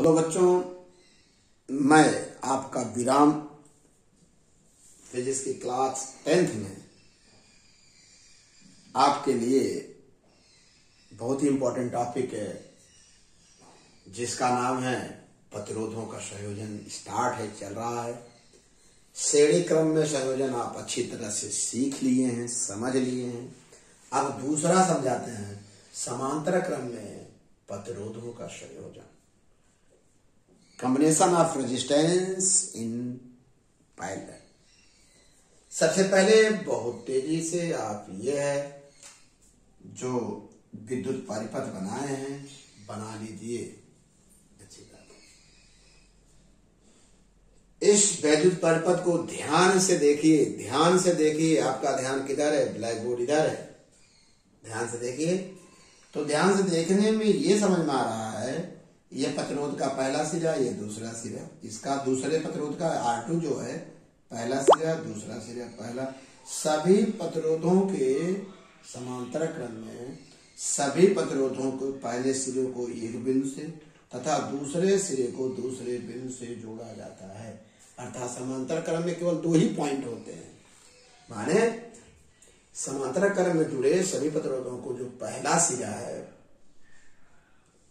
Hello बच्चों, मैं आपका विराम फिजिक्स की क्लास 10th में आपके लिए बहुत ही इंपॉर्टेंट टॉपिक है जिसका नाम है प्रतिरोधों का संयोजन। स्टार्ट है, चल रहा है। श्रेणी क्रम में संयोजन आप अच्छी तरह से सीख लिए हैं, समझ लिए हैं। अब दूसरा समझाते हैं, समांतर क्रम में प्रतिरोधों का संयोजन, combination of resistance in parallel. सबसे पहले बहुत तेजी से आप यह जो विद्युत परिपथ बनाए हैं बना लीजिए। अच्छी बात है। इस विद्युत परिपथ को ध्यान से देखिए, ध्यान से देखिए। आपका ध्यान किधर है? ब्लैक बोर्ड इधर है। ध्यान से देखिए। तो ध्यान से देखने में ये समझ में आ रहा है, ये प्रतिरोध का पहला सिरा, ये दूसरा सिरा। इसका दूसरे प्रतिरोध का R2 जो है पहला सिरा, दूसरा सिरा, पहला। सभी प्रतिरोधों के समांतर क्रम में सभी प्रतिरोधों को पहले सिरे को एक बिंदु से तथा दूसरे सिरे को दूसरे बिंदु से जोड़ा जाता है। अर्थात समांतर क्रम में केवल दो ही पॉइंट होते हैं। माने समांतर क्रम में जुड़े सभी प्रतिरोधों को जो पहला सिरा है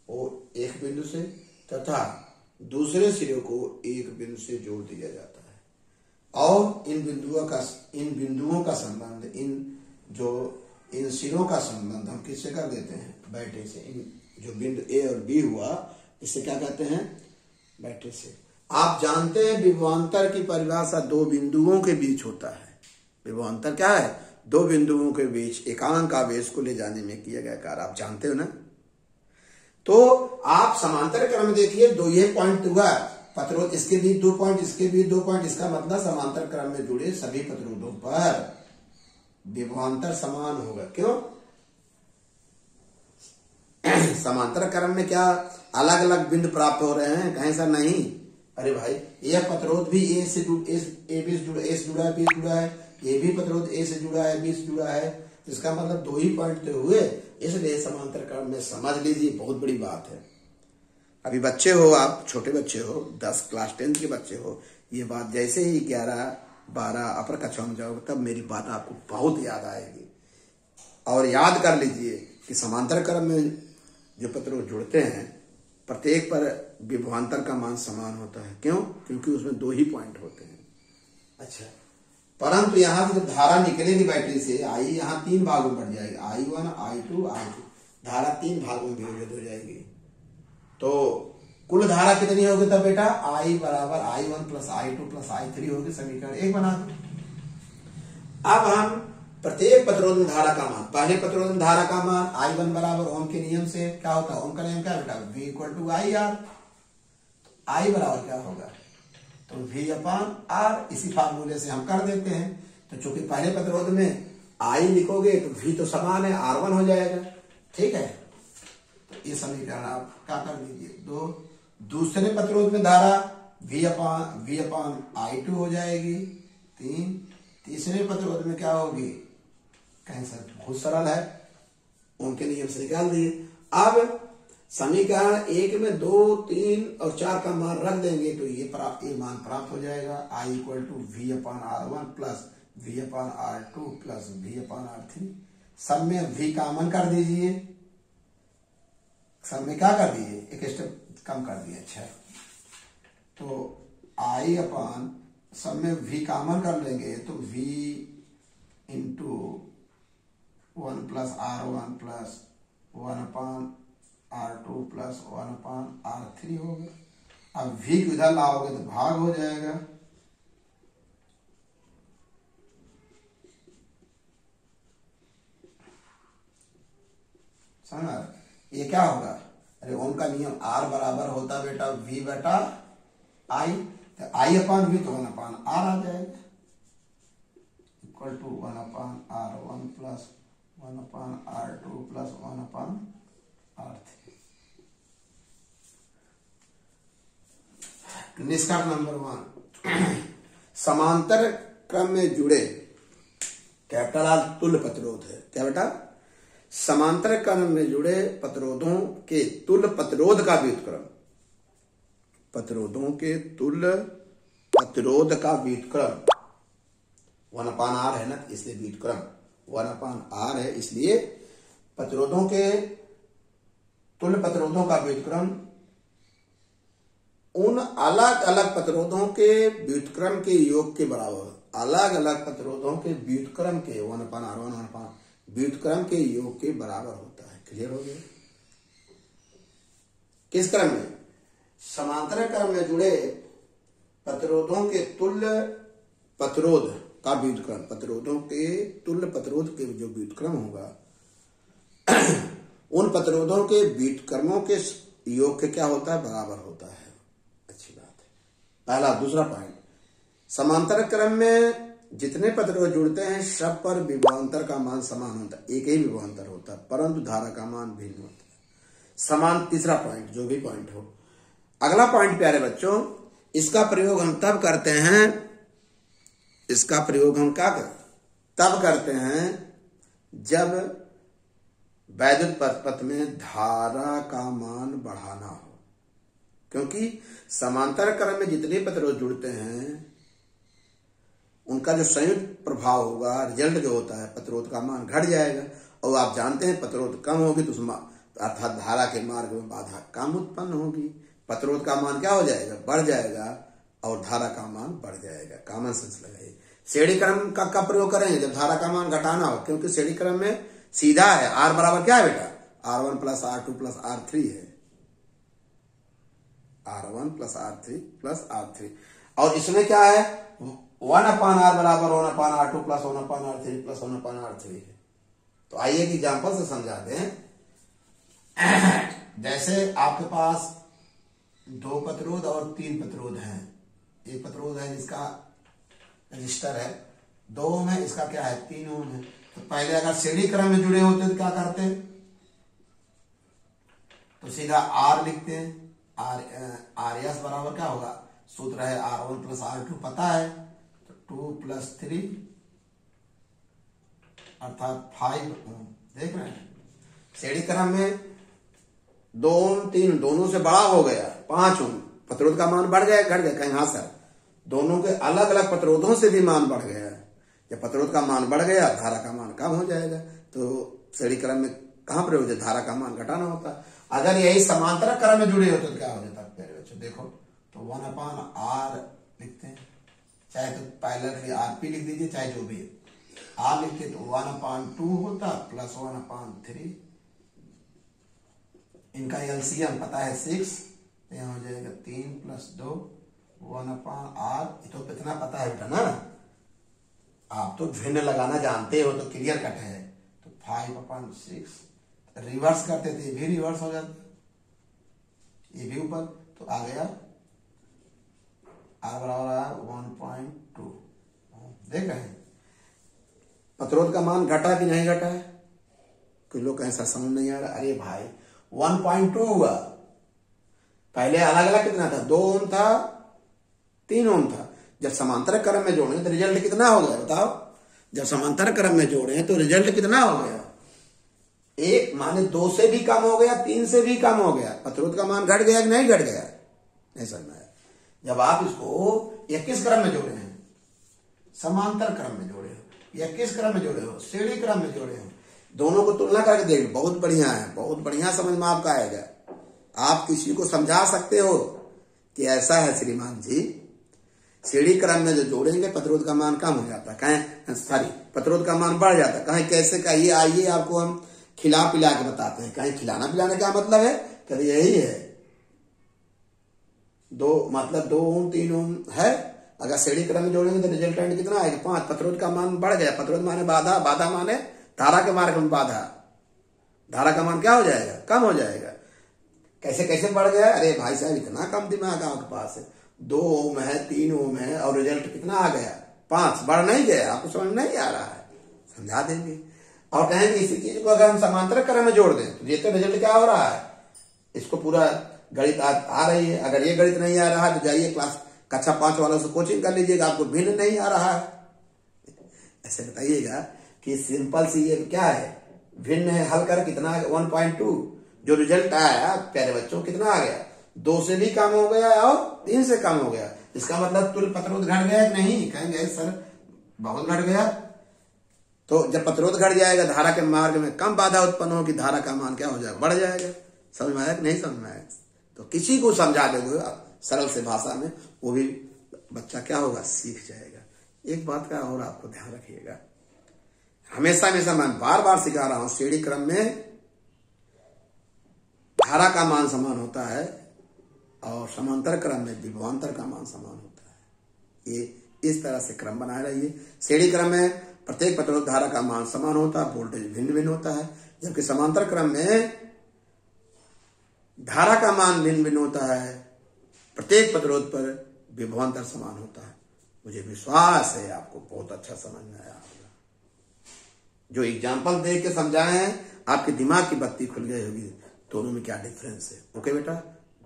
वो एक बिंदु से तथा दूसरे सिरे को एक बिंदु से जोड़ दिया जाता है। और इन बिंदुओं का संबंध, इन सिरों का संबंध हम किससे कर देते हैं? बैठे से। इन जो बिंदु ए और बी हुआ, इससे क्या कहते हैं? बैठे से। आप जानते हैं विभवांतर की परिभाषा दो बिंदुओं के बीच होता है। विभवांतर क्या है? दो बिंदुओं के बीच एकांक आवेश को ले जाने में किया गया कार्य। आप जानते हो ना? तो आप समांतर क्रम में देखिए, दो ये पॉइंट हुआ प्रतिरोध, इसके बीच दो पॉइंट, इसके बीच दो पॉइंट। इसका मतलब समांतर क्रम में जुड़े सभी प्रतिरोधों पर विभवांतर समान होगा। क्यों? समांतर क्रम में क्या अलग अलग बिंदु प्राप्त हो रहे हैं? कहीं सर नहीं। अरे भाई, यह प्रतिरोध भी ए से जुड़ा है, बी से जुड़ा है। ये भी प्रतिरोध ए से जुड़ा है, बी से जुड़ा है। इसका मतलब दो ही पॉइंट तो हुए, इसलिए समांतर क्रम में समझ लीजिए, बहुत बड़ी बात है। अभी बच्चे हो, आप छोटे बच्चे हो, 10 क्लास 10 के बच्चे हो, ये बात जैसे ही 11, 12 अपर कक्षा में जाओगे तब मेरी बात आपको बहुत याद आएगी। और याद कर लीजिए कि समांतर क्रम में जो प्रतिरोध जुड़ते हैं प्रत्येक पर विभवांतर का मान समान होता है। क्यों? क्योंकि उसमें दो ही पॉइंट होते हैं। अच्छा, परंतु यहाँ से जब धारा निकलेगी बैटरी से, आई यहाँ 3 भागों में बढ़ जाएगी, I1, I2, I2। धारा 3 भागों में विभाजित हो जाएगी। तो कुल धारा कितनी होगी तब बेटा? I बराबर I1 plus I2 plus I3 होगी। समीकरण 1 बना दो। अब हम प्रत्येक प्रतिरोध में धारा का मान, पहले प्रतिरोध में धारा का मान I1 बराबर ओम के नियम से क्या होता है? ओम का नियम क्या बेटा? V equal to IR। I बराबर क्या होगा? तो V अपान R। इसी फार्मूले से हम कर देते हैं। तो चूंकि पहले प्रतिरोध में I लिखोगे तो V तो समान है, R1 हो जाएगा। ठीक है, तो ये समीकरण आप क्या कर दीजिए? दूसरे प्रतिरोध में धारा V अपान I2 हो जाएगी 3। तीसरे प्रतिरोध में क्या होगी? कहीं सर बहुत सरल है, उनके नियम से निकाल दिए। अब समीकरण 1 में 2, 3 और 4 का मान रख देंगे तो ये मान प्राप्त हो जाएगा। I equal to V upon R1 plus V upon R2 plus V upon R3। सब में V कॉमन कर दीजिए। सब में क्या कर दिए? एक स्टेप कम कर दिए। अच्छा, तो I अपान सब में V कॉमन कर लेंगे तो V into 1 plus R1 plus 1 upon R2 plus 1 upon R3 होगा। अब V को इधर लाओगे तो भाग हो जाएगा। समझ? ये क्या होगा? अरे ओम का नियम R बराबर होता बेटा V बटा I। तो I अपान V तो 1 अपान R आ जाएगा, equal to 1 upon R1 plus 1 upon R2 plus 1 upon R3। निष्कर्ष नंबर 1, समांतर क्रम में जुड़े कैपिटल R तुल्य प्रतिरोध है। क्या बेटा? समांतर क्रम में जुड़े प्रतिरोधों के तुल्य प्रतिरोध का व्युत्क्रम प्रतिरोधों के तुल्य प्रतिरोध का व्युत्क्रम 1/r है ना, इसलिए व्युत्क्रम 1/r है, इसलिए प्रतिरोधों के तुल्य प्रतिरोधों का व्युत्क्रम उन अलग अलग प्रतिरोधों के व्युत्क्रम के योग के बराबर, अलग अलग प्रतिरोधों के व्युत्क्रम के 1/r व्युत्क्रम के योग के बराबर होता है। क्लियर हो गया? किस क्रम में? समांतर क्रम में जुड़े प्रतिरोधों के तुल्य प्रतिरोध का व्युत्क्रम, प्रतिरोधों के तुल्य प्रतिरोध के जो व्युत्क्रम होगा उन प्रतिरोधों के व्युत्क्रमों के योग के क्या होता है? बराबर होता है। अच्छी बात है। पहला। दूसरा पॉइंट, समांतर क्रम में जितने प्रतिरोध जुड़ते हैं सब पर विभवांतर का मान समान होता है, एक ही विभवांतर होता है, परंतु धारा का मान भिन्न होता है। समान। तीसरा पॉइंट, जो भी पॉइंट हो। अगला पॉइंट प्यारे बच्चों, इसका प्रयोग हम तब करते हैं, इसका प्रयोग हम क्या तब करते हैं जब वैद्युत पथ में धारा का मान बढ़ाना हो, क्योंकि समांतर क्रम में जितने प्रतिरोध जुड़ते हैं उनका जो संयुक्त प्रभाव होगा, रिजल्ट जो होता है, प्रतिरोध का मान घट जाएगा। और आप जानते हैं प्रतिरोध कम होगी तो अर्थात धारा के मार्ग में बाधा कम उत्पन्न होगी, प्रतिरोध का मान क्या हो जाएगा? बढ़ जाएगा और धारा का मान बढ़ जाएगा। कॉमन सेंस लगाइए। श्रेणी क्रम का प्रयोग करेंगे जब धारा का मान घटाना हो, क्योंकि श्रेणी क्रम में सीधा है, R बराबर क्या है बेटा? R1 plus R2 plus R3 है, R1 plus R3 plus R3। और इसमें क्या है? 1/r बराबर 1/r2 plus 1/r3 plus 1/r3 है। तो आइए एक एग्जाम्पल से समझाते हैं। जैसे आपके पास 2 प्रतिरोध और 3 प्रतिरोध हैं। एक प्रतिरोध है जिसका रजिस्टर है 2 ओम है, इसका क्या है? 3 ओम है। तो पहले अगर श्रेणी क्रम में जुड़े होते तो क्या करते? तो सीधा R लिखते हैं। RS बराबर क्या होगा? सूत्र है R1 प्लस R2 पता है, तो 2 प्लस 3 अर्थात 5 ओम। देख रहे हैं? श्रेणी क्रम में 2 ओम 3 दोनों से बड़ा हो गया 5 ओम, प्रतिरोध का मान बढ़ गया घट गया? कहीं हाँ सर, दोनों के अलग अलग प्रतिरोधों से भी मान बढ़ गया। जब प्रतिरोध का मान बढ़ गया धारा का मान कम हो जाएगा। तो श्रेणी क्रम में कहां प्रयोग है? धारा का मान घटाना होता है। अगर यही समांतर क्रम में जुड़े होते तो क्या हो जाता? प्यारे बच्चों देखो, तो 1/r लिखते हैं, चाहे तो पहले RP लिख दीजिए, चाहे जो भी है। R लिखते तो 1/2 होता प्लस 1/3, इनका एलसीएम पता है 6, तो यहां हो जाएगा 3 प्लस 2 1/r। तो कितना पता है बेटा ना? आप तो भिन्न लगाना जानते हो तो क्लियर कट है। तो 5/6 रिवर्स करते थे, ये भी रिवर्स हो जाता, ये भी ऊपर, तो आ गया R बराबर 1.2। देख रहे हैं प्रतिरोध का मान घटा कि नहीं घटा है? कुछ लोग ऐसा समझ नहीं आ रहा। अरे भाई 1.2 हुआ, पहले अलग अलग कितना था? 2 ओम था, 3 ओम था। जब समांतर क्रम में जोड़े तो रिजल्ट कितना हो गया बताओ? जब समांतर क्रम में जोड़े तो रिजल्ट कितना हो गया? 1 माने 2 से भी कम हो गया, 3 से भी कम हो गया। प्रतिरोध का मान घट गया कि नहीं घट गया? नहीं समझ में आया। जब आप इसको 21 क्रम में जोड़े हैं, समांतर क्रम में जोड़े हो, 21 क्रम में जोड़े हो, श्रेणी क्रम में जोड़े हो, दोनों को तुलना करके देखिए, बहुत बढ़िया है, बहुत बढ़िया समझ में आपका आएगा। आप किसी को समझा सकते हो कि ऐसा है श्रीमान जी, श्रेणी क्रम में जो जोड़ेंगे प्रतिरोध का मान कम हो जाता है, कहें सॉरी प्रतिरोध का मान बढ़ जाता है। कहें कैसे? कहिए, आइए आपको हम खिला पिला के बताते हैं। कहें खिलाना पिलाने का मतलब है? कभी यही है, 2 मतलब 2 ओम 3 ओम है, अगर श्रेणी क्रम में जोड़ेंगे तो रिजल्टेंट कितना आएगा? 5। प्रतिरोध का मान बढ़ गया, प्रतिरोध माने बाधा, बाधा माने धारा के मार्ग में बाधा, धारा का मान क्या हो जाएगा? कम हो जाएगा। कैसे कैसे बढ़ गया? अरे भाई साहब इतना कम दिमाग आपके पास है, 2 ओम है, 3 ओम है और रिजल्ट कितना आ गया? 5। बढ़ नहीं गया? आपको समझ नहीं आ रहा है, समझा देंगे। और कहेंगे इसी चीज को अगर हम समांतर क्रम में जोड़ दें तो ये तो रिजल्ट क्या हो रहा है? इसको पूरा गणित आ रही है। अगर ये गणित नहीं आ रहा है तो जाइए क्लास कक्षा 5 वालों से कोचिंग कर लीजिएगा, आपको भिन्न नहीं आ रहा है। ऐसे बताइएगा कि सिंपल सी ये क्या है? भिन्न है, हल कर कितना? 1.2। जो रिजल्ट आया प्यारे बच्चों कितना आ गया? 2 से भी कम हो गया और 3 से कम हो गया। इसका मतलब तुल्य प्रतिरोध घट गया कि नहीं? कहेंगे सर बहुत घट गया। तो जब प्रतिरोध घट जाएगा, धारा के मार्ग में कम बाधा उत्पन्न होगी, धारा का मान क्या हो जाएगा? बढ़ जाएगा। समझ में आया कि नहीं समझ में आया? तो किसी को समझा दोगे आप सरल से भाषा में, वो भी बच्चा क्या होगा? सीख जाएगा। एक बात का और आपको ध्यान रखिएगा, हमेशा हमेशा मैं बार बार सिखा रहा हूं, श्रेणी क्रम में धारा का मान समान होता है और समांतर क्रम में विभवांतर का मान समान होता है। ये इस तरह से क्रम बनाए रहिए। श्रेणी क्रम में प्रत्येक प्रतिरोध धारा का मान समान होता है, वोल्टेज भिन्न भिन्न होता है, जबकि समांतर क्रम में धारा का मान भिन्न भिन्न होता है, प्रत्येक प्रतिरोध पर विभवांतर समान होता है। मुझे विश्वास है आपको बहुत अच्छा समझ में आया होगा। जो एग्जाम्पल दे के समझाए हैं, आपके दिमाग की बत्ती खुल गई होगी दोनों में क्या डिफरेंस है। ओके बेटा,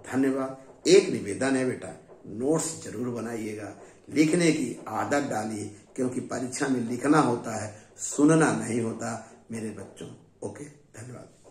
धन्यवाद। एक निवेदन है बेटा, नोट्स जरूर बनाइएगा, लिखने की आदत डालिए, क्योंकि परीक्षा में लिखना होता है, सुनना नहीं होता मेरे बच्चों। ओके, धन्यवाद।